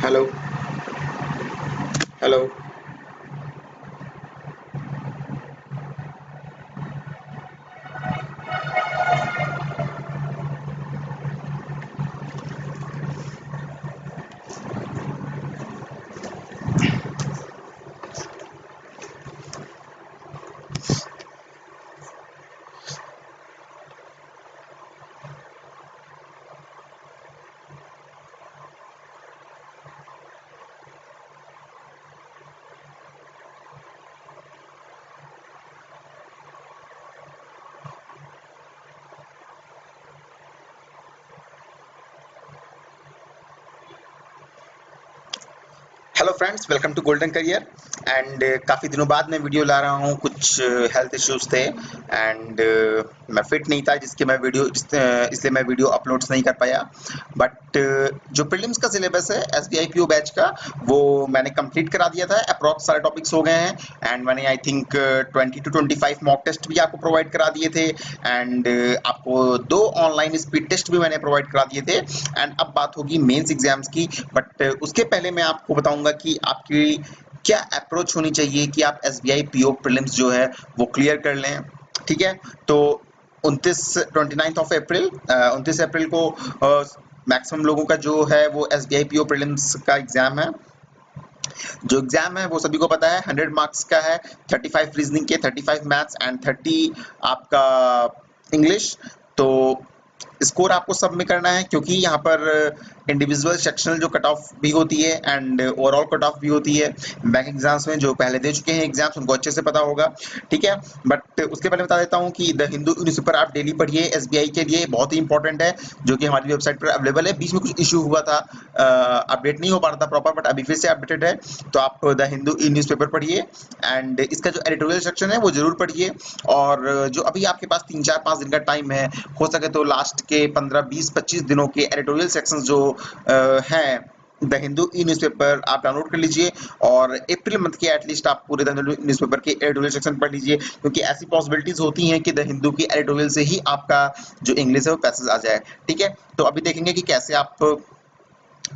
Hello hello. Hello friends, welcome to Golden Career. And काफ़ी दिनों बाद मैं वीडियो ला रहा हूँ। कुछ हेल्थ इश्यूज थे एंड मैं फिट नहीं था, इसलिए मैं वीडियो अपलोड्स नहीं कर पाया। बट जो प्रीलिम्स का सिलेबस है एसबीआई पीओ बैच का, वो मैंने कंप्लीट करा दिया था। अप्रॉक्स सारे टॉपिक्स हो गए हैं एंड मैंने I think 20 to 25 mock test भी आपको प्रोवाइड करा दिए थे एंड आपको 2 ऑनलाइन स्पीड टेस्ट भी मैंने प्रोवाइड करा दिए थे। एंड अब बात होगी मेंस एग्जाम्स की। बट उसके पहले मैं आपको बताऊंगा कि आपकी क्या अप्रोच होनी चाहिए कि आप एसबीआई पीओ प्रीलिम्स जो है वो क्लियर कर लें। ठीक है, तो 29 अप्रैल को मैक्सिमम लोगों का जो है वो एसबीआई पीओ प्रीलिम्स का एग्जाम है। जो एग्जाम है वो सभी को पता है 100 मार्क्स का है। 35 रीजनिंग के, 35 मैथ्स एंड 30 आपका इंग्लिश। तो स्कोर आपको सब में करना है, क्योंकि यहाँ पर इंडिविजुअल सेक्शनल जो कट ऑफ भी होती है एंड ओवरऑल कट ऑफ भी होती है। बैंक एग्जाम्स में जो पहले दे चुके हैं एग्जाम्स उनको अच्छे से पता होगा। ठीक है, बट उसके पहले बता देता हूँ कि द हिंदू न्यूज़पेपर आप डेली पढ़िए, एसबीआई के लिए बहुत ही इंपॉर्टेंट है, जो कि हमारी वेबसाइट पर अवेलेबल है। बीच में कुछ इशू हुआ था, अपडेट नहीं हो पा रहा था प्रॉपर, बट अभी फिर से अपडेटेड है। तो आप द हिंदू न्यूज़पेपर पढ़िए एंड इसका जो एडिटोरियल सेक्शन है वो जरूर पढ़िए। और जो अभी आपके पास 3-4-5 दिन का टाइम है, हो सके तो लास्ट के 15-20-25 दिनों के एडिटोरियल सेक्शंस जो हैं द हिंदू ई न्यूज़पेपर आप डाउनलोड कर लीजिए। और अप्रैल मंथ के एटलीस्ट आप पूरे द हिंदू न्यूज़पेपर के एडिटोरियल सेक्शन पढ़ लीजिए, क्योंकि ऐसी पॉसिबिलिटीज होती हैं कि द हिंदू की एडिटोरियल से ही आपका जो इंग्लिश है वो पैसेज आ जाए। ठीक है, तो अभी देखेंगे कि कैसे आप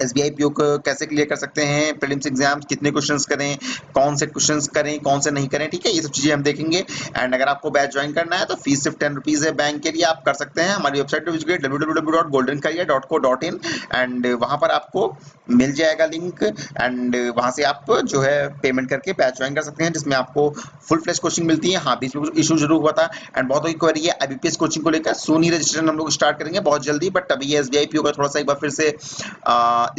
एसबीआई पीओ को कैसे क्लियर कर सकते हैं, प्रीलिम्स एग्जाम्स कितने क्वेश्चंस करें, कौन से क्वेश्चंस करें, कौन से नहीं करें। ठीक है, ये सब चीज़ें हम देखेंगे। एंड अगर आपको बैच ज्वाइन करना है तो फीस सिर्फ 10 रुपीज़ है बैंक के लिए, आप कर सकते हैं। हमारी वेबसाइट पर विजिट www.goldencareer.co.in एंड वहाँ पर आपको मिल जाएगा लिंक एंड वहाँ से आप जो है पेमेंट करके बैच ज्वाइन कर सकते हैं, जिसमें आपको फुल फ्लैश कोचिंग मिलती है। हाँ, बीच में कुछ इशू जरूर हुआ था एंड बहुत ही क्वेरी है आईबीपीएस कोचिंग को लेकर। सोन ही रजिस्ट्रेशन हम लोग स्टार्ट करेंगे बहुत जल्दी, बट अभी ये एसबीआई पीओ का थोड़ा सा एक बार फिर से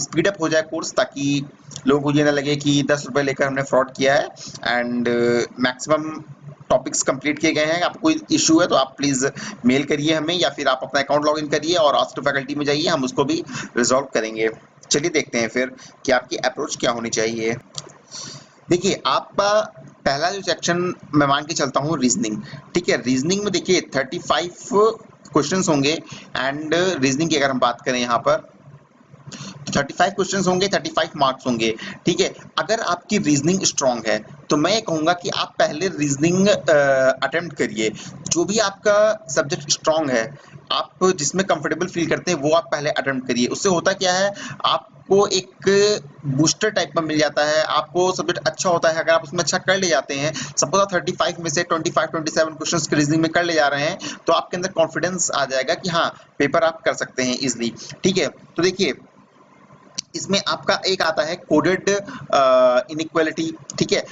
स्पीड अप हो जाए कोर्स, ताकि लोगों को ये ना लगे कि 10 रुपए लेकर हमने फ्रॉड किया है। एंड मैक्सिमम टॉपिक्स कंप्लीट किए गए हैं। आपको कोई इशू है तो आप प्लीज़ मेल करिए हमें, या फिर आप अपना अकाउंट लॉगिन करिए और आस्क टू फैकल्टी में जाइए, हम उसको भी रिजॉल्व करेंगे। चलिए देखते हैं फिर कि आपकी अप्रोच क्या होनी चाहिए। देखिए, आपका पहला जो सेक्शन मैं मान के चलता हूँ रीजनिंग। ठीक है, रीजनिंग में देखिए 35 क्वेश्चंस होंगे एंड रीजनिंग की अगर हम बात करें यहाँ पर 35 क्वेश्चंस होंगे, 35 मार्क्स होंगे। ठीक है, अगर आपकी रीजनिंग स्ट्रांग है तो मैं ये कहूँगा कि आप पहले रीजनिंग अटेम्प्ट करिए। जो भी आपका सब्जेक्ट स्ट्रांग है, आप जिसमें कंफर्टेबल फील करते हैं वो आप पहले अटेम्प्ट करिए। उससे होता क्या है, आपको एक बूस्टर टाइप का मिल जाता है। आपको सब्जेक्ट अच्छा होता है अगर आप उसमें अच्छा कर ले जाते हैं। सपोज आप 35 में से 25-27 क्वेश्चंस की रीजनिंग में कर ले जा रहे हैं, तो आपके अंदर कॉन्फिडेंस आ जाएगा कि हाँ, पेपर आप कर सकते हैं इजिली। ठीक है, तो देखिए इसमें आपका एक आता है कोडेड इनइक्वालिटी। ठीक है,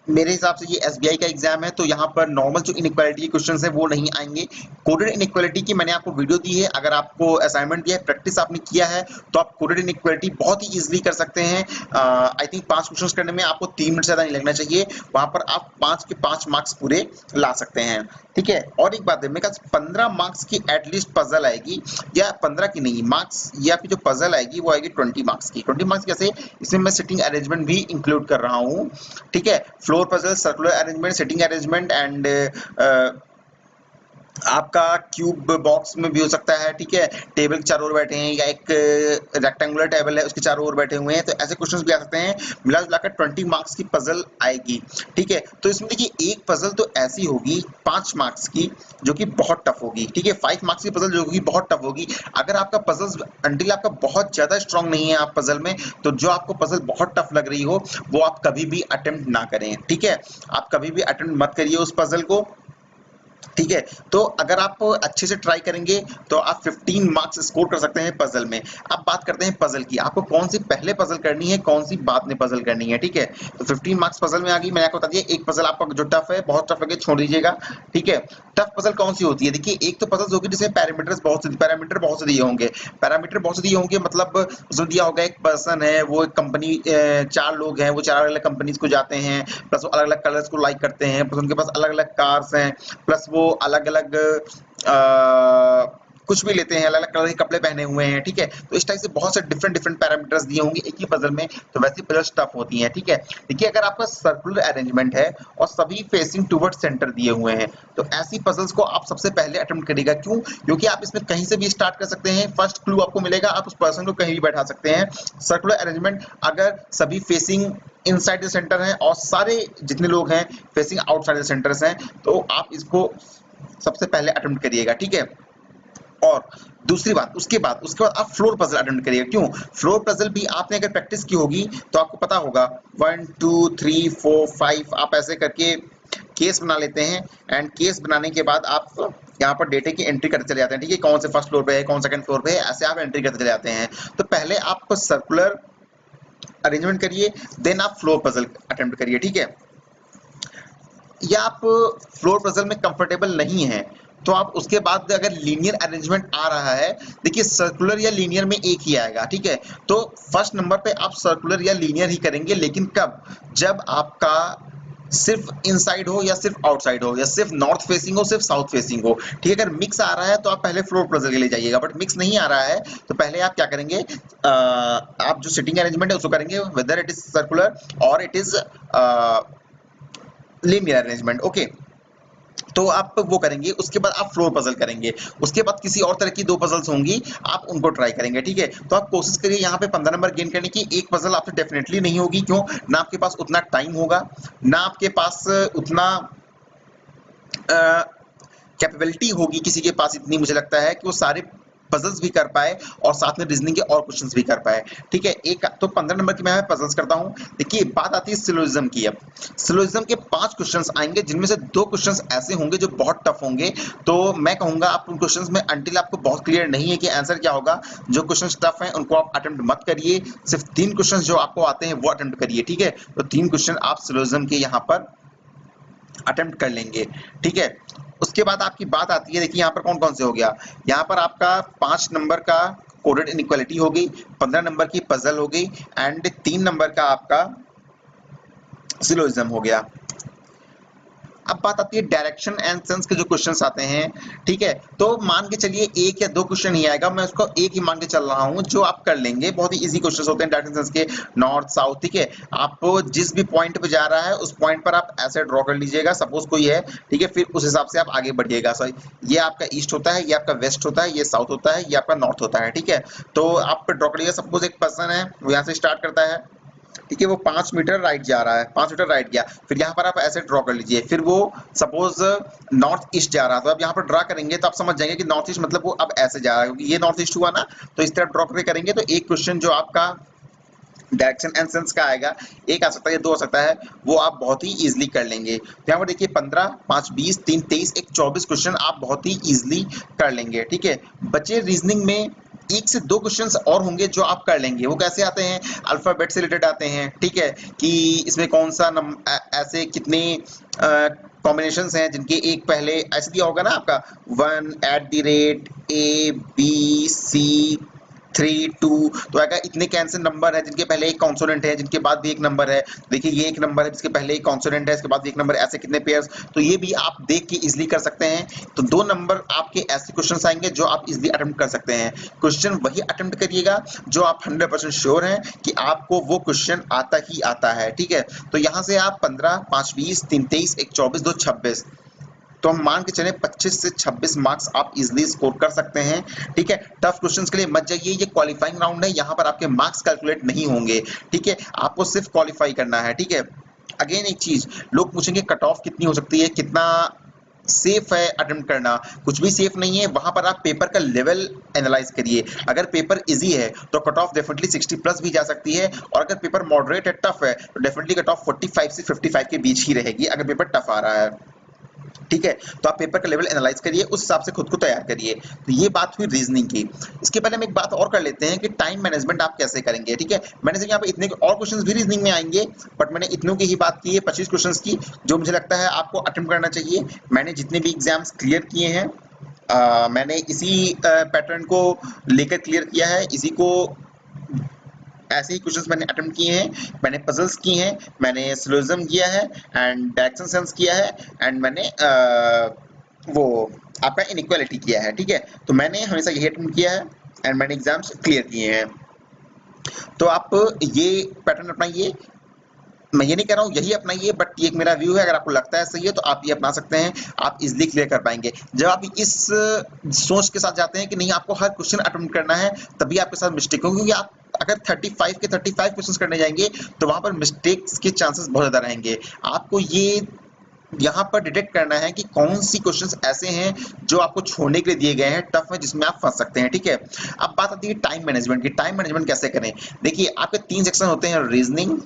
मेरे हिसाब से ये एसबीआई का एग्जाम है, तो यहाँ पर नॉर्मल जो इनइक्वालिटी के क्वेश्चंस है वो नहीं आएंगे। कोडेड इनइक्वालिटी की मैंने आपको वीडियो दी है, अगर आपको असाइनमेंट दिया है, प्रैक्टिस आपने किया है, तो आप कोडेड इनइक्वालिटी बहुत ही इजीली कर सकते हैं। आई थिंक 5 क्वेश्चंस करने में आपको 3 मिनट से ज़्यादा नहीं लगना चाहिए। वहाँ पर आप 5 के 5 मार्क्स पूरे ला सकते हैं। ठीक है, और एक बात है, मेरे पास 15 मार्क्स की एटलीस्ट पजल आएगी, या 15 की नहीं मार्क्स, या फिर जो पजल आएगी वो आएगी 20 मार्क्स की। 20 मार्क्स कैसे, इसमें मैं सिटिंग अरेंजमेंट भी इंक्लूड कर रहा हूँ। ठीक है, floor puzzle, circular arrangement, sitting arrangement and आपका क्यूब बॉक्स में भी हो सकता है, ठीक है, टेबल के चारों ओर बैठे हैं, या एक रेक्टेंगुलर टेबल है उसके चारों ओर बैठे हुए हैं, तो ऐसे क्वेश्चंस भी आ सकते हैं। मिला जुलाकर 20 मार्क्स की पजल आएगी, ठीक है। तो इसमें देखिए एक पजल तो ऐसी होगी 5 मार्क्स की जो कि बहुत टफ होगी, ठीक है। 5 मार्क्स की पजल जो होगी बहुत टफ होगी। अगर आपका पजल अंटिल आपका बहुत ज्यादा स्ट्रांग नहीं है आप पजल में, तो जो आपको पजल बहुत टफ लग रही हो वो आप कभी भी अटेम्प्ट ना करें, ठीक है। आप कभी भी अटेम्प्ट मत करिए उस पजल को, ठीक है। तो अगर आप अच्छे से ट्राई करेंगे तो आप 15 मार्क्स स्कोर कर सकते हैं पजल में। अब बात करते हैं पजल की, आपको कौन सी पहले पजल करनी है, कौन सी बाद में पजल करनी है, ठीक है। तो 15 मार्क्स पजल में आ गई। मैंने आपको बता दिया एक पजल आपका जो टफ है, बहुत टफ लगे छोड़ दीजिएगा, ठीक है। टफ पजल कौन सी होती है, देखिए एक तो पजल होगी जिसमें पैरामीटर बहुत से दिए होंगे। पैरामीटर बहुत से दिए होंगे मतलब उसमें दिया होगा एक पर्सन है, वो एक कंपनी, 4 लोग हैं, वो 4 अलग अलग कंपनीज को जाते हैं, प्लस वो अलग अलग कलर्स को लाइक करते हैं, प्लस उनके पास अलग अलग कार्स हैं, प्लस वो अलग अलग कुछ भी लेते हैं, अलग अलग कलर के कपड़े पहने हुए हैं, ठीक है। तो इस टाइप से बहुत से डिफरेंट डिफरेंट पैरामीटर्स दिए होंगे एक ही पजल में, तो वैसी पजल टफ होती हैं, ठीक है। देखिए अगर आपका सर्कुलर अरेंजमेंट है और सभी फेसिंग टुवर्ड्स सेंटर दिए हुए हैं, तो ऐसी पजल्स को आप सबसे पहले अटेम्प्ट करिएगा। क्यों? क्योंकि आप इसमें कहीं से भी स्टार्ट कर सकते हैं, फर्स्ट क्लू आपको मिलेगा, आप उस पर्सन को कहीं भी बैठा सकते हैं। सर्कुलर अरेंजमेंट अगर सभी फेसिंग इनसाइड द सेंटर हैं और सारे जितने लोग हैं फेसिंग आउटसाइड द सेंटर्स हैं, तो आप इसको सबसे पहले अटेम्प्ट करिएगा, ठीक है। और दूसरी बात, उसके बाद आप फ्लोर पजल अटेम्प्ट करिएगा। क्यों? फ्लोर पजल भी आपने अगर प्रैक्टिस की होगी तो आपको पता होगा 1 2 3 4 5 आप ऐसे करके केस बना लेते हैं, एंड केस बनाने के बाद आप यहाँ पर डेटे की एंट्री करते चले जाते हैं, ठीक है। कौन से फर्स्ट फ्लोर पे है, कौन सेकंड फ्लोर पे है, ऐसे आप एंट्री करते चले जाते हैं। तो पहले आप सर्कुलर अरेंजमेंट करिए, देन आप फ्लोर पजल अटेम्प्ट करिए, ठीक है। या आप फ्लोर पजल में कंफर्टेबल नहीं है तो आप उसके बाद अगर लीनियर अरेंजमेंट आ रहा है, देखिए सर्कुलर या लीनियर में एक ही आएगा, ठीक है। तो फर्स्ट नंबर पे आप सर्कुलर या लीनियर ही करेंगे, लेकिन कब? जब आपका सिर्फ इनसाइड हो या सिर्फ आउटसाइड हो, या सिर्फ नॉर्थ फेसिंग हो सिर्फ साउथ फेसिंग हो, ठीक है। अगर मिक्स आ रहा है तो आप पहले फ्लोर पजल के लिए जाइएगा, बट मिक्स नहीं आ रहा है तो पहले आप क्या करेंगे, आप जो सिटिंग अरेंजमेंट है उसको करेंगे, वेदर इट इज सर्कुलर और it is linear arrangement, okay. तो आप वो करेंगे, उसके बाद आप फ्लोर पजल करेंगे, उसके बाद किसी और तरह की 2 पजल्स होंगी, आप उनको ट्राई करेंगे, ठीक है। तो आप कोशिश करिए यहाँ पे 15 नंबर गेन करने की। एक पजल आपसे डेफिनेटली नहीं होगी, क्यों? ना आपके पास उतना टाइम होगा, ना आपके पास उतना कैपेबिलिटी होगी किसी के पास इतनी, मुझे लगता है कि वो सारे पजल्स भी कर पाए और साथ में रीजनिंग के और क्वेश्चंस भी कर पाए, ठीक है। एक तो 15 नंबर की मैं पजल्स करता हूँ। देखिए बात आती है सिलोजिज्म की। अब सिलोजिज्म के 5 क्वेश्चंस आएंगे, जिनमें से 2 क्वेश्चंस ऐसे होंगे जो बहुत टफ होंगे। तो मैं कहूंगा आप उन क्वेश्चंस में अंटिल आपको बहुत क्लियर नहीं है कि आंसर क्या होगा, जो क्वेश्चंस टफ हैं उनको आप अटेम्प्ट मत करिए, सिर्फ 3 क्वेश्चंस जो आपको आते हैं वो अटेम्प्ट करिए, ठीक है। तो 3 क्वेश्चन आप सिलोजिज्म के यहाँ पर अटेम्प्ट कर लेंगे, ठीक है। उसके बाद आपकी बात आती है, देखिए यहाँ पर कौन कौन से हो गया। यहाँ पर आपका 5 नंबर का कोडेड इनइक्वालिटी हो गई, 15 नंबर की पजल हो गई, एंड 3 नंबर का आपका सिलोजिज्म हो गया। अब बात आती है डायरेक्शन एंड सेंस के जो क्वेश्चंस आते हैं, ठीक है। तो मान के चलिए 1 या 2 क्वेश्चन ही आएगा, मैं उसको एक ही मान के चल रहा हूँ, जो आप कर लेंगे। बहुत ही इजी क्वेश्चंस होते हैं डायरेक्शन सेंस के, नॉर्थ साउथ, ठीक है। आप जिस भी पॉइंट पे जा रहा है उस पॉइंट पर आप ऐसे ड्रॉ कर लीजिएगा, सपोज कोई है, ठीक है। फिर उस हिसाब से आप आगे बढ़िएगा। सॉरी, ये आपका ईस्ट होता है, ये आपका वेस्ट होता है, ये साउथ होता है, ये आपका नॉर्थ होता है, ठीक है। तो आप ड्रॉ करिएगा, सपोज एक पर्सन है, वो यहाँ से स्टार्ट करता है, ठीक है। वो 5 मीटर राइट जा रहा है, 5 मीटर राइट गया, फिर यहाँ पर आप ऐसे ड्रॉ कर लीजिए। फिर वो सपोज नॉर्थ ईस्ट जा रहा है, तो आप यहाँ पर ड्रॉ करेंगे तो आप समझ जाएंगे कि नॉर्थ ईस्ट मतलब वो अब ऐसे जा रहा है, क्योंकि ये नॉर्थ ईस्ट हुआ ना। तो इस तरह ड्रॉ करके करेंगे तो एक क्वेश्चन जो आपका डायरेक्शन एंड सेंस का आएगा, एक आ सकता है या 2 आ सकता है, वो आप बहुत ही इजीली कर लेंगे। तो यहाँ पर देखिए 15 5 20 3 23 एक 24 क्वेश्चन आप बहुत ही इजीली कर लेंगे, ठीक है। बचे रीजनिंग में 1 से 2 क्वेश्चंस और होंगे जो आप कर लेंगे। वो कैसे आते हैं? अल्फाबेट से रिलेटेड आते हैं, ठीक है। कि इसमें कौन सा ऐसे कितने कॉम्बिनेशंस हैं जिनके एक पहले ऐसे दिया होगा ना आपका 1@ABC3 2, तो अगर इतने कैंसिल नंबर है जिनके पहले एक कॉन्सोनेंट है, जिनके बाद भी एक नंबर है, देखिए ये एक नंबर है जिसके पहले एक कॉन्सोनेंट है, इसके बाद भी एक नंबर, ऐसे कितने पेयर्स, तो ये भी आप देख के इजीली कर सकते हैं। तो 2 नंबर आपके ऐसे क्वेश्चंस आएंगे जो आप इजीली अटेम्प्ट कर सकते हैं। क्वेश्चन वही अटेम्प्ट करिएगा जो आप 100% श्योर हैं कि आपको वो क्वेश्चन आता ही आता है, ठीक है। तो यहाँ से आप 15 5 20 3 23 1 24 2 26 तो हम मान के चले 25 से 26 मार्क्स आप इजीली स्कोर कर सकते हैं। ठीक है, टफ क्वेश्चंस के लिए मत जाइए, ये क्वालिफाइंग राउंड है, यहाँ पर आपके मार्क्स कैलकुलेट नहीं होंगे। ठीक है, आपको सिर्फ क्वालिफाई करना है। ठीक है, अगेन एक चीज, लोग पूछेंगे कट ऑफ कितनी हो सकती है, कितना सेफ है अटेम्प्ट करना। कुछ भी सेफ नहीं है, वहां पर आप पेपर का लेवल एनालाइज करिए। अगर पेपर इजी है तो कट ऑफ डेफिनेटली 60 प्लस भी जा सकती है, और अगर पेपर मॉडरेट है, टफ है, तो डेफिनेटली कट ऑफ 45 से 55 के बीच ही रहेगी अगर पेपर टफ आ रहा है। ठीक है, तो आप पेपर का लेवल एनालाइज करिए, उस हिसाब से खुद को तैयार करिए। तो ये बात हुई रीजनिंग की। इसके पहले हम एक बात और कर लेते हैं कि टाइम मैनेजमेंट आप कैसे करेंगे। ठीक है, मैंने से यहाँ पे इतने और क्वेश्चंस भी रीजनिंग में आएंगे, बट मैंने इतनों की ही बात की है, 25 क्वेश्चंस की, जो मुझे लगता है आपको अटेम्प्ट करना चाहिए। मैंने जितने भी एग्जाम्स क्लियर किए हैं, मैंने इसी पैटर्न को लेकर क्लियर किया है, इसी को ऐसे ही क्वेश्चंस मैंने अटेम्प्ट किए हैं। मैंने पजल्स किए हैं, मैंने सिलोजिज्म किया है, एंड डायरेक्शन सेंस किया है, एंड मैंने वो आपका इनइक्वालिटी किया है। ठीक है, तो मैंने हमेशा यही अटेम्प्ट किया है, एंड मैंने एग्जाम्स क्लियर किए हैं। तो आप ये पैटर्न अपनाइए। मैं ये नहीं कह रहा हूँ यही अपनाइए, बट ये एक मेरा व्यू है, अगर आपको लगता है सही है तो आप ये अपना सकते हैं, आप इजीली क्लियर कर पाएंगे। जब आप इस सोच के साथ जाते हैं कि नहीं आपको हर क्वेश्चन अटेम्प्ट करना है, तभी आपके साथ मिस्टेक होगी, क्योंकि आप अगर 35 के 35 क्वेश्चंस करने जाएंगे तो वहां पर मिस्टेक्स के चांसेस बहुत ज्यादा रहेंगे। आपको ये यहाँ पर डिटेक्ट करना है कि कौन सी क्वेश्चंस ऐसे हैं जो आपको छोड़ने के लिए दिए गए हैं, टफ है, जिसमें आप फंस सकते हैं। ठीक है, अब बात आती है टाइम मैनेजमेंट की। टाइम मैनेजमेंट कैसे करें? देखिए, आपके 3 सेक्शन होते हैं, रीजनिंग,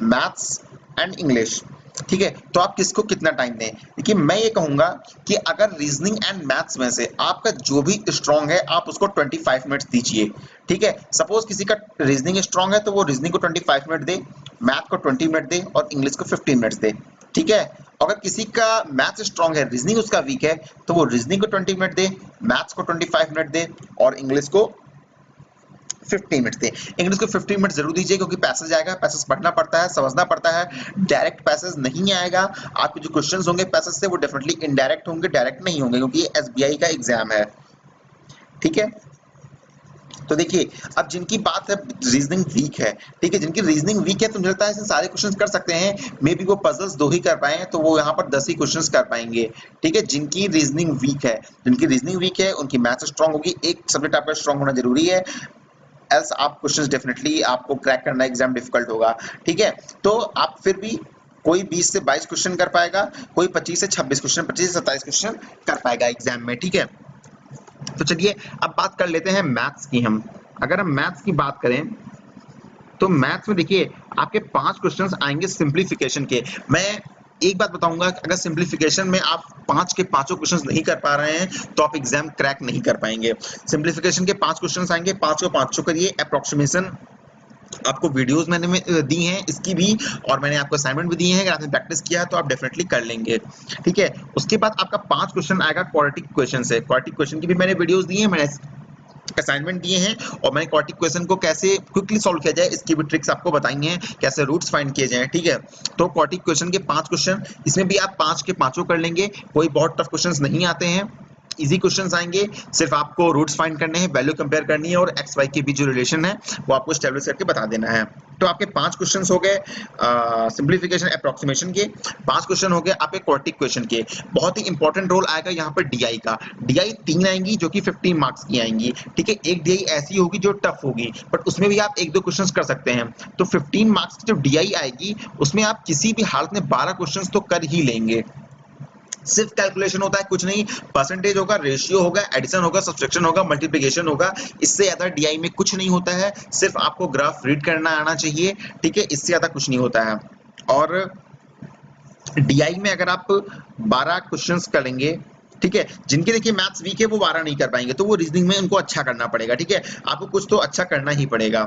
मैथ्स एंड इंग्लिश। ठीक है, तो आप किसको कितना टाइम दें? देखिए, मैं ये कहूंगा कि अगर रीजनिंग एंड मैथ्स में से आपका जो भी स्ट्रांग है, आप उसको 25 मिनट्स दीजिए। ठीक है, सपोज किसी का रीजनिंग स्ट्रांग है तो वो रीजनिंग को 25 मिनट दे, मैथ को 20 मिनट दे, और इंग्लिश को 15 मिनट्स दे। ठीक है, अगर किसी का मैथ्स स्ट्रांग है, रीजनिंग उसका वीक है, तो वो रीजनिंग को 20 मिनट दे, मैथ्स को 25 मिनट दे, और इंग्लिश को 15 मिनट्स दे। इंग्लिश को 15 मिनट जरूर दीजिए, क्योंकि पैसेज आएगा, पैसेज पढ़ना पड़ता है, समझना पड़ता है, डायरेक्ट पैसेज नहीं आएगा। आपके जो क्वेश्चंस होंगे पैसेज से, वो डेफिनेटली इनडायरेक्ट होंगे, डायरेक्ट नहीं होंगे, क्योंकि ये एसबीआई का एग्जाम है। ठीक है, तो देखिए, अब जिनकी बात है रीजनिंग वीक है, ठीक है, जिनकी रीजनिंग वीक है तो मुझे लगता है इसमें सारे क्वेश्चंस कर सकते हैं। मे बी वो पजल्स 2 ही कर पाए तो वो यहाँ पर 10 ही क्वेश्चंस कर पाएंगे। ठीक है, जिनकी रीजनिंग वीक है, जिनकी रीजनिंग वीक है, उनकी मैथ्स स्ट्रांग होगी, एक सब्जेक्ट आपका स्ट्रांग होना जरूरी है, एल्स आप क्वेश्चंस डेफिनेटली आपको क्रैक करना एग्जाम डिफिकल्ट होगा। ठीक है, तो आप फिर भी कोई 20 से 22 क्वेश्चन कर पाएगा, कोई 25 से 26 क्वेश्चन, 25 से 27 क्वेश्चन कर पाएगा एग्जाम में। ठीक है, तो चलिए अब बात कर लेते हैं मैथ्स की। हम अगर हम मैथ्स की बात करें तो मैथ्स में देखिए आपके 5 क्वेश्चंस आएंगे सिंप्लीफिकेशन के। मैं एक बात बताऊंगा, अगर सिंप्लीफिकेशन में आप 5 के पांचों क्वेश्चंस नहीं कर पा रहे हैं तो आप एग्जाम क्रैक नहीं कर पाएंगे। सिंप्लीफिकेशन के 5 क्वेश्चंस आएंगे, 5 को 5 करिए। अप्रोक्सीमेशन आपको वीडियोस मैंने दी हैं इसकी भी, और मैंने आपको असाइनमेंट भी दिए हैं, अगर आपने प्रैक्टिस किया है तो आप डेफिनेटली कर लेंगे। ठीक है, उसके बाद आपका 5 क्वेश्चन आएगा क्वाड्रेटिक क्वेश्चन से। क्वाड्रेटिक क्वेश्चन की भी मैंने वीडियोस दी हैं, मैंने असाइनमेंट दिए हैं, और मैंने क्वाड्रेटिक क्वेश्चन को कैसे क्विकली सॉल्व किया जाए इसकी भी ट्रिक्स आपको बताई हैं, कैसे रूट्स फाइंड किए जाएं। ठीक है, तो क्वाड्रेटिक क्वेश्चन के 5 क्वेश्चन, इसमें भी आप 5 के पांचों कर लेंगे, कोई बहुत टफ क्वेश्चंस नहीं आते हैं, इजी क्वेश्चंस आएंगे। सिर्फ आपको रूट्स फाइंड करने हैं, वैल्यू कंपेयर करनी है, और एक्स वाई के बीच जो रिलेशन है वो आपको एस्टैब्लिश करके बता देना है। तो आपके 5 क्वेश्चंस हो गए सिंप्लीफिकेशन अप्रोक्सीमेशन के, 5 क्वेश्चन हो गए आपके क्वाड्रेटिक क्वेश्चन के। बहुत ही इंपॉर्टेंट रोल आएगा यहाँ पर डीआई का। डीआई 3 आएंगी जो कि 15 मार्क्स की आएंगी। ठीक है, एक डीआई ऐसी होगी जो टफ होगी, बट उसमें भी आप 1-2 क्वेश्चंस कर सकते हैं। तो 15 मार्क्स की जो डीआई आएगी उसमें आप किसी भी हालत में 12 क्वेश्चंस तो कर ही लेंगे। सिर्फ कैलकुलेशन होता है, कुछ नहीं, परसेंटेज होगा, रेशियो होगा, एडिशन होगा, सब्सट्रैक्शन होगा, मल्टीप्लिकेशन होगा, इससे ज्यादा डीआई में कुछ नहीं होता है। सिर्फ आपको ग्राफ रीड करना आना चाहिए। ठीक है, इससे ज्यादा कुछ नहीं होता है। और डीआई में अगर आप 12 क्वेश्चंस करेंगे, ठीक है, जिनके देखिए मैथ्स वीक है वो 12 नहीं कर पाएंगे, तो वो रीजनिंग में उनको अच्छा करना पड़ेगा। ठीक है, आपको कुछ तो अच्छा करना ही पड़ेगा।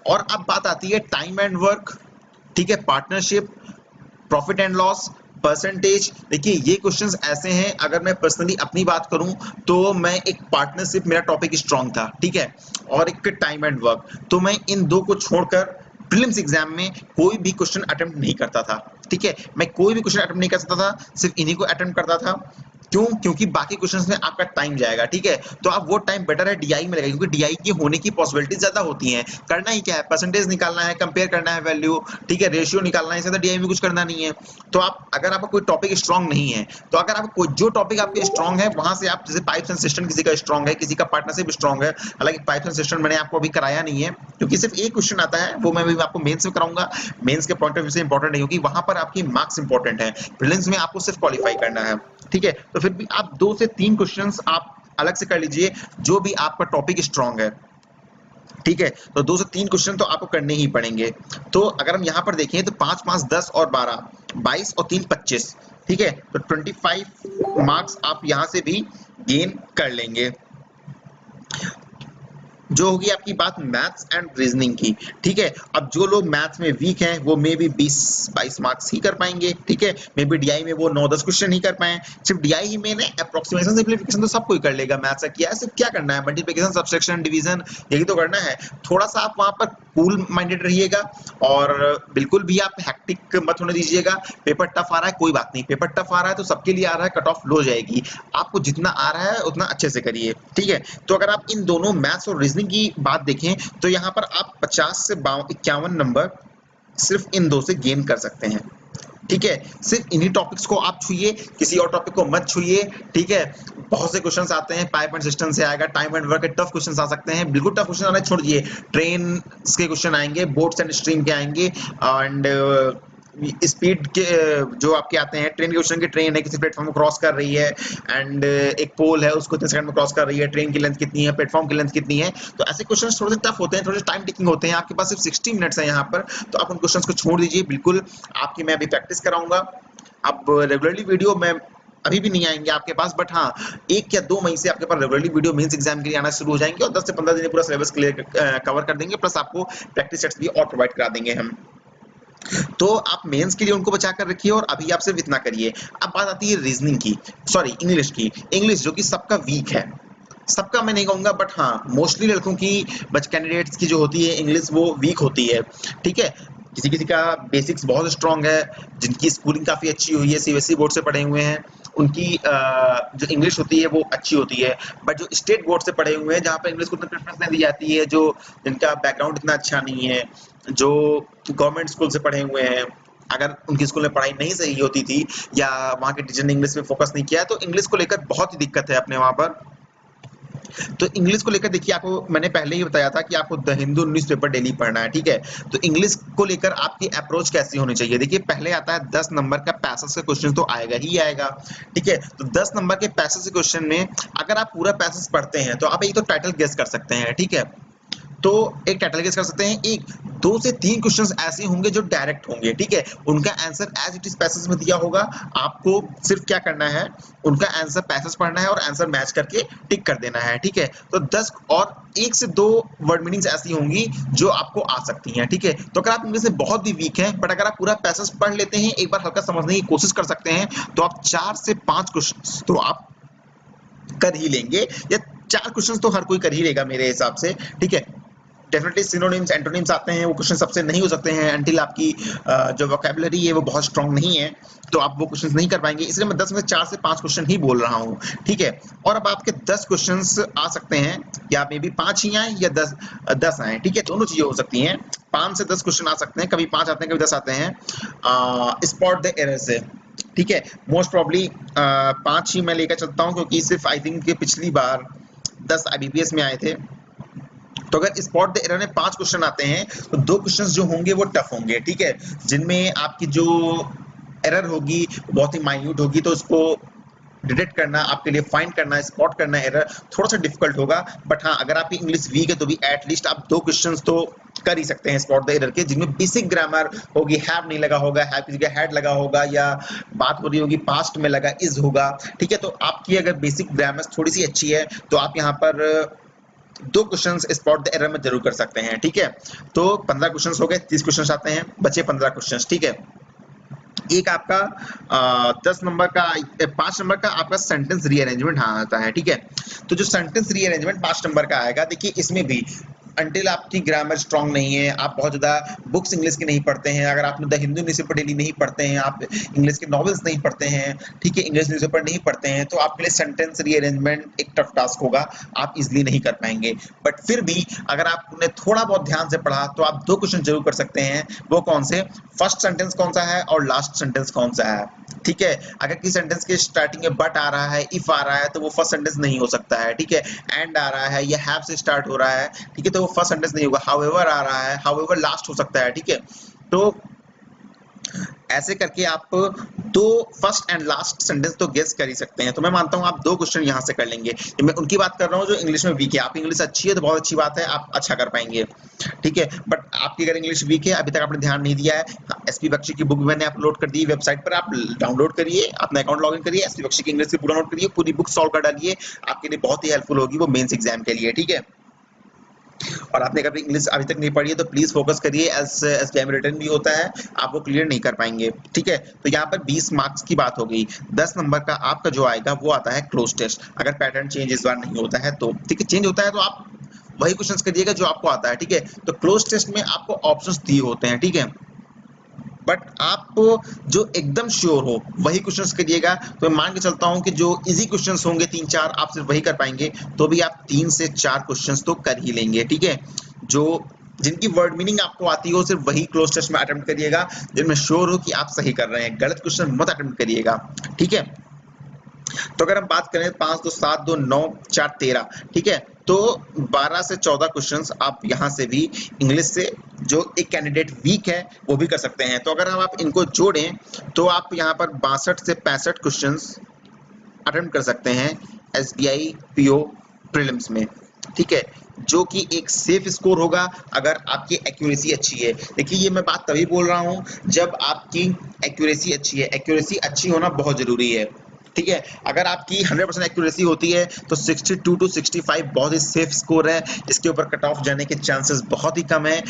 और अब बात आती है टाइम एंड वर्क, ठीक है, partnership, profit and loss, percentage. देखिए ये क्वेश्चंस ऐसे हैं, अगर मैं पर्सनली अपनी बात करूं तो मैं एक पार्टनरशिप, मेरा टॉपिक स्ट्रांग था, ठीक है, और एक टाइम एंड वर्क, तो मैं इन दो को छोड़कर प्रीलिम्स एग्जाम में कोई भी क्वेश्चन अटेम्प्ट नहीं करता था। ठीक है, मैं कोई भी क्वेश्चन अटेम्प्ट नहीं कर सकता था, सिर्फ इन्हीं को अटेम्प्ट करता था। क्यों? क्योंकि बाकी क्वेश्चंस में आपका टाइम जाएगा, ठीक है, तो आप वो टाइम बेटर है डीआई में लगेगा, क्योंकि डीआई की होने की पॉसिबिलिटी ज्यादा होती है। करना ही क्या है, परसेंटेज निकालना है, कंपेयर करना है वैल्यू, ठीक है, रेशियो निकालना है, ज्यादा डीआई में कुछ करना नहीं है। तो आप अगर आपका कोई टॉपिक स्ट्रांग नहीं है, तो अगर आप कोई जो टॉपिक आपके स्ट्रांग है वहां से आप, जैसे पाइप्स एंड सिस्टम किसी का स्ट्रांग है, किसी का पार्टनरशिप स्ट्रांग है, हालांकि पाइप्स एंड सिस्टम मैंने आपको अभी कराया नहीं है क्योंकि सिर्फ एक क्वेश्चन आता है, वो मैं भी आपको मेंस में कराऊंगा। मेंस के पॉइंट ऑफ व्यू से इंपॉर्टेंट नहीं, क्योंकि वहां पर आपकी मार्क्स इंपॉर्टेंट है, प्रीलिम्स में आपको सिर्फ क्वालिफाई करना है, ठीक है। तो फिर भी आप 2 से 3 क्वेश्चंस आप अलग से कर लीजिए, जो भी आपका टॉपिक स्ट्रांग है, ठीक है। तो 2 से 3 क्वेश्चन तो आपको करने ही पड़ेंगे। तो अगर हम यहाँ पर देखें तो 5 5 10 और 12, 22 और 3 25, ठीक है, तो 25 मार्क्स आप यहाँ से भी गेन कर लेंगे। जो होगी आपकी बात मैथ्स एंड रीजनिंग की, ठीक है। अब जो लोग मैथ्स में वीक हैं वो मे बी 20-22 मार्क्स ही कर पाएंगे, ठीक है, मे बी डीआई में वो 9-10 क्वेश्चन ही कर पाए। सिर्फ डीआई ही में नहीं, अप्रोक्सीमेशन सिंपलीफिकेशन तो सब कोई कर लेगा, मैथ्स का क्या है, सिर्फ क्या करना है, मल्टीप्लिकेशन सब्सट्रैक्शन डिवीजन, यही तो करना है। थोड़ा सा आप वहां पर कूल माइंडेड रहिएगा और बिल्कुल भी आप हैक्टिक मत होने दीजिएगा। पेपर टफ आ रहा है कोई बात नहीं, पेपर टफ आ रहा है तो सबके लिए आ रहा है, कट ऑफ लो जाएगी, आपको जितना आ रहा है उतना अच्छे से करिए, ठीक है। तो अगर आप इन दोनों मैथ्स और रीजनिंग की बात देखें तो यहाँ पर आप 50 से 51 नंबर सिर्फ इन दो से गेन कर सकते हैं, ठीक है। सिर्फ इन्हीं टॉपिक्स को आप छुइए, किसी और टॉपिक को मत छुइए, ठीक है। बहुत से क्वेश्चंस आते हैं, पाइप एंड सिस्टम से आएगा, टाइम एंड वर्क के टफ क्वेश्चंस आ सकते हैं, बिल्कुल टफ क्वेश्चन आने छोड़ दिए, ट्रेन के क्वेश्चन आएंगे, बोट्स एंड स्ट्रीम के आएंगे, एंड स्पीड के जो आपके आते हैं, ट्रेन के क्वेश्चन की, ट्रेन है किसी प्लेटफॉर्म को क्रॉस कर रही है एंड एक पोल है उसको कितने सेकंड में क्रॉस कर रही है, ट्रेन की लेंथ कितनी है, प्लेटफॉर्म की लेंथ कितनी है। तो ऐसे क्वेश्चन थोड़े से टफ होते हैं, थोड़े से टाइम टेकिंग होते हैं, आपके पास सिर्फ 60 मिनट्स है यहाँ पर, तो आप उन क्वेश्चन को छोड़ दीजिए, बिल्कुल आपकी मैं अभी प्रैक्टिस कराऊंगा। अब रेगुलरली वीडियो मैं अभी भी नहीं आएंगे आपके पास, बट हाँ 1 या 2 मई से आपके पास रेगुलरली वीडियो मेंस एग्जाम के लिए आना शुरू हो जाएंगे और 10 से 15 दिन में पूरा सिलेबस क्लियर कवर कर देंगे, प्लस आपको प्रैक्टिस सेट्स भी और प्रोवाइड करा देंगे हम। तो आप मेंस के लिए उनको बचा कर रखिए और अभी आप सिर्फ इतना करिए। अब बात आती है रीजनिंग की, सॉरी इंग्लिश की, इंग्लिश जो कि सबका वीक है, सबका मैं नहीं कहूंगा बट हाँ मोस्टली लड़कों की, बच कैंडिडेट्स की जो होती है इंग्लिश वो वीक होती है, ठीक है। किसी किसी का बेसिक्स बहुत स्ट्रांग है, जिनकी स्कूलिंग काफ़ी अच्छी हुई है, सीबीएसई बोर्ड से पढ़े हुए हैं, उनकी जो इंग्लिश होती है वो अच्छी होती है। बट जो स्टेट बोर्ड से पढ़े हुए हैं जहाँ पर इंग्लिश को उतना प्रेफरेंस नहीं दी जाती है, जो जिनका बैकग्राउंड इतना अच्छा नहीं है, जो गवर्नमेंट स्कूल से पढ़े हुए हैं, अगर उनकी स्कूल में पढ़ाई नहीं सही होती थी या वहाँ के टीचर ने इंग्लिश में फोकस नहीं किया, तो इंग्लिश को लेकर बहुत ही दिक्कत है अपने वहाँ पर। तो इंग्लिश को लेकर देखिए, आपको मैंने पहले ही बताया था कि आपको द हिंदू न्यूज़पेपर डेली पढ़ना है, ठीक है। तो इंग्लिश को लेकर आपकी अप्रोच कैसी होनी चाहिए, देखिए पहले आता है 10 नंबर का पैसेज का क्वेश्चन, तो आएगा ही आएगा, ठीक है। तो 10 नंबर के पैसेज के क्वेश्चन में अगर आप पूरा पैसेज पढ़ते हैं तो आप एक तो टाइटल गेस कर सकते हैं, ठीक है। तो एक टाइटल गेस कर सकते हैं, एक 2 से 3 क्वेश्चंस ऐसे होंगे जो डायरेक्ट होंगे, ठीक है, उनका answer as it is passage में दिया होगा, आपको सिर्फ क्या करना है, उनका आंसर पैसेज पढ़ना है और आंसर मैच करके टिक कर देना है, ठीक है। तो 10 और 1 से 2 वर्ड मीनिंग्स ऐसी होंगी जो आपको आ सकती हैं, ठीक है। तो अगर आप इनमें से बहुत ही वीक हैं, बट अगर आप पूरा पैसेज पढ़ लेते हैं, एक बार हल्का समझने की कोशिश कर सकते हैं, तो आप 4 से 5 क्वेश्चन तो आप कर ही लेंगे, या 4 क्वेश्चन तो हर कोई कर ही लेगा मेरे हिसाब से, ठीक है। डेफिनेटली सिनोनिम्स एंटोनिम्स आते हैं, वो क्वेश्चन सबसे नहीं हो सकते हैं अंटिल आपकी जो वोकैबुलरी है वो बहुत स्ट्रांग नहीं है, तो आप वो क्वेश्चंस नहीं कर पाएंगे, इसलिए मैं 10 में 4 से 5 क्वेश्चन ही बोल रहा हूँ, ठीक है। और अब आपके 10 क्वेश्चंस आ सकते हैं, या मे बी 5 ही आए या 10 आए, ठीक है, दोनों चीजें हो सकती हैं, 5 से 10 क्वेश्चन आ सकते हैं, कभी 5 आते हैं कभी 10 आते हैं, स्पॉट द एरर से, ठीक है। मोस्ट प्रॉब्ली 5 ही मैं लेकर चलता हूँ, क्योंकि सिर्फ आई थिंक कि पिछली बार 10 IBPS में आए थे। तो अगर स्पॉट द एरर में 5 क्वेश्चन आते हैं तो 2 क्वेश्चन जो होंगे वो टफ होंगे, ठीक है, जिनमें आपकी जो एरर होगी बहुत ही माइन्यूट होगी, तो उसको डिटेक्ट करना आपके लिए, फाइंड करना, स्पॉट करना एरर थोड़ा सा डिफिकल्ट होगा। बट हाँ अगर आपकी इंग्लिश वीक है तो भी एटलीस्ट आप 2 क्वेश्चंस तो कर ही सकते हैं स्पॉट द एरर के, जिनमें बेसिक ग्रामर होगी, हैव नहीं लगा होगा, हैव किसी का हैड लगा होगा, या बात हो रही होगी पास्ट में लगा इज होगा, ठीक है। तो आपकी अगर बेसिक ग्रामर थोड़ी सी अच्छी है तो आप यहाँ पर 2 क्वेश्चंस स्पॉट द एरर में जरूर कर सकते हैं, ठीक है। तो 15 क्वेश्चंस हो गए, 30 क्वेश्चंस आते हैं, बचे 15 क्वेश्चंस, ठीक है। एक आपका 10 नंबर का, 5 नंबर का आपका सेंटेंस रीअरेंजमेंट हाँ आता है, ठीक है। तो जो सेंटेंस रीअरेंजमेंट 5 नंबर का आएगा, देखिए इसमें भी अंटिल आपकी ग्रामर स्ट्रांग नहीं है, आप बहुत ज़्यादा बुक्स इंग्लिश की नहीं पढ़ते हैं, अगर आपने द हिंदू न्यूज़पेपर डेली नहीं पढ़ते हैं, आप इंग्लिश के नॉवेल्स नहीं पढ़ते हैं, ठीक है, इंग्लिश न्यूज़पेपर नहीं पढ़ते हैं, तो आपके लिए सेंटेंस रीअरेंजमेंट एक टफ टास्क होगा, आप इजीली नहीं कर पाएंगे। बट फिर भी अगर आपने थोड़ा बहुत ध्यान से पढ़ा तो आप 2 क्वेश्चन जरूर कर सकते हैं। वो कौन से? फर्स्ट सेंटेंस कौन सा है और लास्ट सेंटेंस कौन सा है, ठीक है। अगर किसी सेंटेंस के स्टार्टिंग में बट आ रहा है, इफ आ रहा है, तो वो फर्स्ट सेंटेंस नहीं हो सकता है, ठीक है। एंड आ रहा है या हैव से स्टार्ट हो रहा है, ठीक है, तो वो फर्स्ट सेंटेंस नहीं होगा। हाउएवर आ रहा है, हाउएवर लास्ट हो सकता है, ठीक है। तो ऐसे करके आप 2 फर्स्ट एंड लास्ट सेंटेंस तो गेस कर ही सकते हैं। तो मैं मानता हूँ आप 2 क्वेश्चन यहाँ से कर लेंगे। तो मैं उनकी बात कर रहा हूँ जो इंग्लिश में वीक है। आपकी इंग्लिश अच्छी है तो बहुत अच्छी बात है, आप अच्छा कर पाएंगे, ठीक है। बट आपकी अगर इंग्लिश वीक है, अभी तक आपने ध्यान नहीं दिया है, एसपी बख्शी की बुक मैंने अपलोड कर दी वेबसाइट पर, आप डाउनलोड करिए, अपना अकाउंट लॉगिन करिए, एसपी बख्शी की इंग्लिश की पूरा नोट करिए, पूरी बुक सॉल्व कर डालिए, आपके लिए बहुत ही हेल्पफुल होगी वो मेंस एग्जाम के लिए, ठीक है। और आपने कभी इंग्लिश अभी तक नहीं पढ़ी है तो प्लीज फोकस करिए, एसबीआई रिटर्न भी होता है, आप वो क्लियर नहीं कर पाएंगे, ठीक है। तो यहाँ पर 20 मार्क्स की बात हो गई। 10 नंबर का आपका जो आएगा वो आता है क्लोज टेस्ट। अगर पैटर्न चेंज इस बार नहीं होता है तो, ठीक है, चेंज होता है तो आप वही क्वेश्चंस करिएगा जो आपको आता है, ठीक है। तो क्लोज टेस्ट में आपको ऑप्शंस दिए होते हैं, ठीक है, बट आप जो एकदम श्योर हो वही क्वेश्चंस करिएगा। तो मैं मान के चलता हूं कि जो इजी क्वेश्चंस होंगे 3-4 आप सिर्फ वही कर पाएंगे, तो भी आप 3 से 4 क्वेश्चंस तो कर ही लेंगे, ठीक है। जो जिनकी वर्ड मीनिंग आपको आती हो सिर्फ वही क्लोज टेस्ट में अटेम्प्ट करिएगा, जिनमें श्योर हो कि आप सही कर रहे हैं। गलत क्वेश्चन मत अटेम्प्ट करिएगा, ठीक है। तो अगर हम बात करें 5 2 7 2 9 4 13, ठीक है, तो 12 से 14 क्वेश्चंस आप यहाँ से भी इंग्लिश से जो एक कैंडिडेट वीक है वो भी कर सकते हैं। तो अगर हम आप इनको जोड़ें तो आप यहाँ पर 62 से 65 क्वेश्चंस अटेम्प्ट कर सकते हैं एसबीआई पीओ प्रीलिम्स में, ठीक है, जो कि एक सेफ स्कोर होगा अगर आपकी एक्यूरेसी अच्छी है। देखिए ये मैं बात तभी बोल रहा हूँ जब आपकी एक्यूरेसी अच्छी है। एक्यूरेसी अच्छी होना बहुत जरूरी है, ठीक है। अगर आपकी 100% एक्यूरेसी होती है तो 62 टू 65 बहुत ही सेफ स्कोर है। इसके ऊपर कट ऑफ जाने के चांसेस बहुत ही कम है।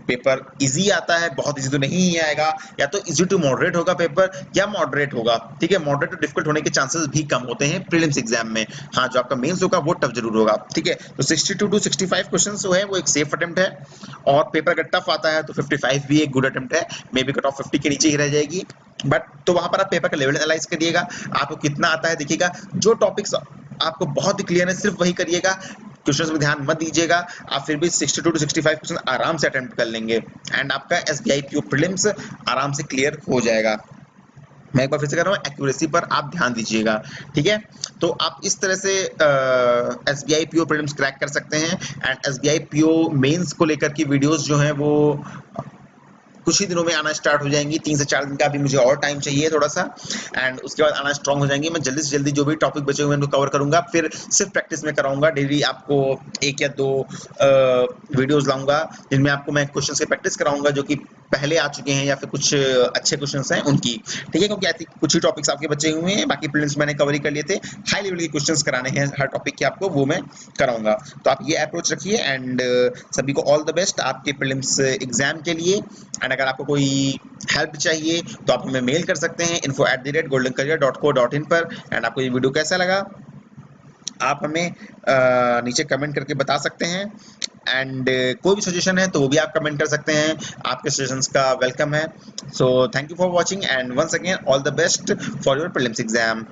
पेपर इजी आता है, बहुत इजी तो नहीं ही आएगा, या तो इजी टू मॉडरेट होगा पेपर या मॉडरेट होगा, ठीक है। मॉडरेट टू डिफिकल्ट होने के चांसेस भी कम होते हैं प्रीलिम्स एग्जाम में। हाँ, जो आपका मेंस होगा वो टफ जरूर होगा, ठीक है। तो 62 टू 65 क्वेश्चंस जो है वो एक सेफ अटेम्प्ट है, और पेपर अगर टफ आता है तो 55 भी एक गुड अटेम्प्ट है। मे बी कट ऑफ 50 के नीचे ही रह जाएगी, बट तो वहां पर आप पेपर का लेवल एनालाइज करिएगा, आपको कितना आता है देखिएगा। जो टॉपिक्स आपको बहुत ही क्लियर है सिर्फ वही करिएगा, क्वेश्चंस में ध्यान मत दीजिएगा। आप फिर भी 62 टू 65 क्वेश्चन आराम से अटेम्प्ट कर लेंगे, एंड आपका एसबीआई पीओ प्रीलिम्स आराम से क्लियर हो जाएगा। मैं एक बार फिर से कह रहा हूँ, एक्यूरेसी पर आप ध्यान दीजिएगा, ठीक है। तो आप इस तरह से एसबीआई पीओ प्रीलिम्स क्रैक कर सकते हैं। एंड एसबीआई पीओ मेंस को लेकर की वीडियोस जो हैं वो कुछ ही दिनों में आना स्टार्ट हो जाएंगी। 3 से 4 दिन का अभी मुझे और टाइम चाहिए थोड़ा सा, एंड उसके बाद आना स्ट्रांग हो जाएंगी। मैं जल्दी से जल्दी जो भी टॉपिक बचे हुए हैं उनको कवर करूंगा, फिर सिर्फ प्रैक्टिस में कराऊंगा। डेली आपको 1 या 2 वीडियोस लाऊंगा जिनमें आपको मैं क्वेश्चन की प्रैक्टिस कराऊंगा जो कि पहले आ चुके हैं या फिर कुछ अच्छे क्वेश्चन हैं उनकी, ठीक है। क्योंकि कुछ ही टॉपिक्स आपके बचे हुए हैं, बाकी प्रीलिम्स मैंने कवर ही कर लिए थे। हाई लेवल के क्वेश्चंस कराने हैं हर टॉपिक के आपको, वो मैं कराऊंगा। तो आप ये अप्रोच रखिए, एंड सभी को ऑल द बेस्ट आपके प्रीलिम्स एग्जाम के लिए। एंड अगर आपको कोई हेल्प चाहिए तो आप हमें मेल कर सकते हैं info@goldencareer.co.in पर। एंड आपको ये वीडियो कैसा लगा आप हमें नीचे कमेंट करके बता सकते हैं, एंड कोई भी सजेशन है तो वो भी आप कमेंट कर सकते हैं। आपके सजेशंस का वेलकम है। So thank you for watching, and once again all the best for your prelims exam.